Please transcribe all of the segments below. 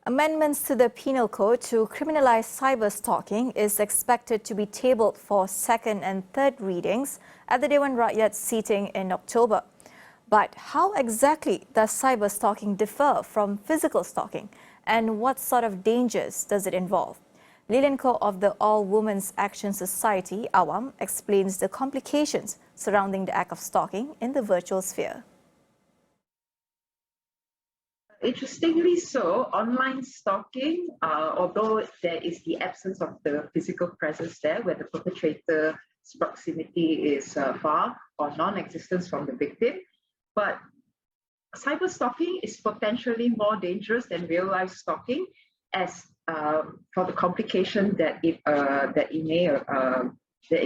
Amendments to the Penal Code to criminalize cyberstalking is expected to be tabled for second and third readings at the Dewan Rakyat sitting in October. But how exactly does cyberstalking differ from physical stalking, and what sort of dangers does it involve? Lilian Kok of the All Women's Action Society, AWAM, explains the complications surrounding the act of stalking in the virtual sphere. Interestingly so, online stalking, although there is the absence of the physical presence there where the perpetrator's proximity is far or non-existent from the victim, but cyber stalking is potentially more dangerous than real-life stalking as for the complication that it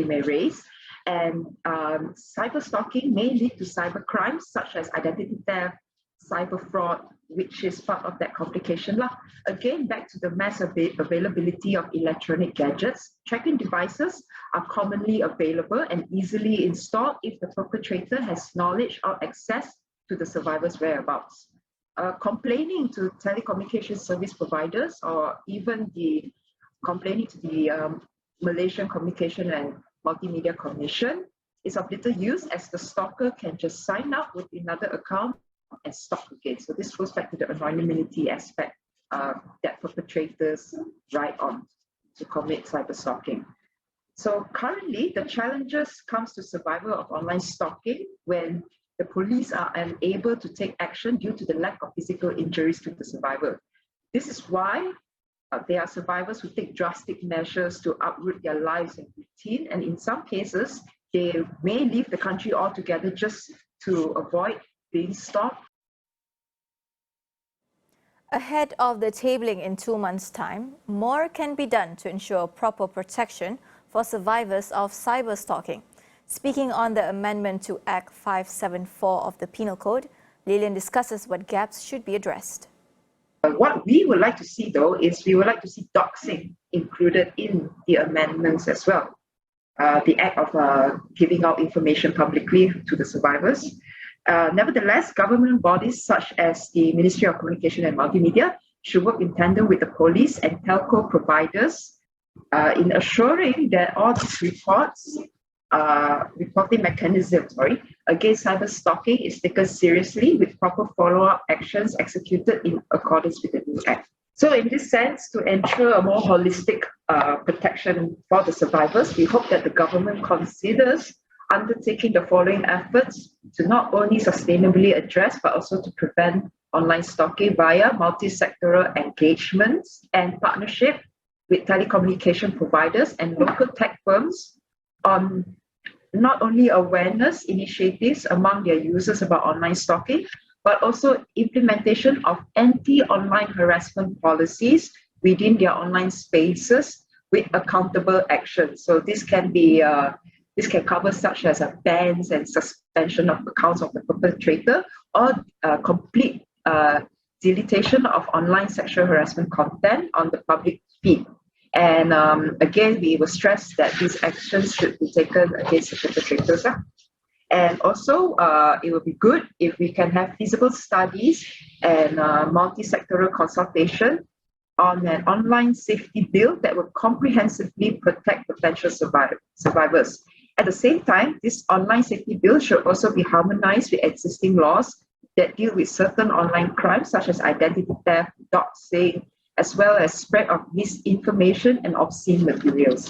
may raise. And cyber stalking may lead to cyber crimes such as identity theft, cyber fraud, which is part of that complication. Again, back to the mass availability of electronic gadgets, tracking devices are commonly available and easily installed if the perpetrator has knowledge or access to the survivor's whereabouts. Complaining to telecommunication service providers or even complaining to the Malaysian Communication and Multimedia Commission is of little use, as the stalker can just sign up with another account and stalk again. So this goes back to the anonymity aspect that perpetrators ride on to commit cyber stalking. So currently, the challenges comes to survival of online stalking when the police are unable to take action due to the lack of physical injuries to the survivor. This is why there are survivors who take drastic measures to uproot their lives and routine, and in some cases, they may leave the country altogether just to avoid being stalked. Ahead of the tabling in 2 months' time, more can be done to ensure proper protection for survivors of cyberstalking. Speaking on the amendment to Act 574 of the Penal Code, Lilian discusses what gaps should be addressed. What we would like to see, though, is we would like to see doxing included in the amendments as well. The act of giving out information publicly to the survivors. Nevertheless, government bodies such as the Ministry of Communication and Multimedia should work in tandem with the police and telco providers in assuring that all these reporting mechanisms against cyber stalking is taken seriously with proper follow-up actions executed in accordance with the new act. So in this sense, to ensure a more holistic protection for the survivors, we hope that the government considers undertaking the following efforts to not only sustainably address but also to prevent online stalking via multi-sectoral engagements and partnership with telecommunication providers and local tech firms on not only awareness initiatives among their users about online stalking, but also implementation of anti-online harassment policies within their online spaces with accountable action. So this can be this can cover such as bans and suspension of accounts of the perpetrator or complete deletion of online sexual harassment content on the public feed. And again, we will stress that these actions should be taken against the perpetrators. And also, it would be good if we can have feasible studies and multi-sectoral consultation on an online safety bill that will comprehensively protect potential survivors. At the same time, this online safety bill should also be harmonized with existing laws that deal with certain online crimes such as identity theft, doxing, as well as spread of misinformation and obscene materials.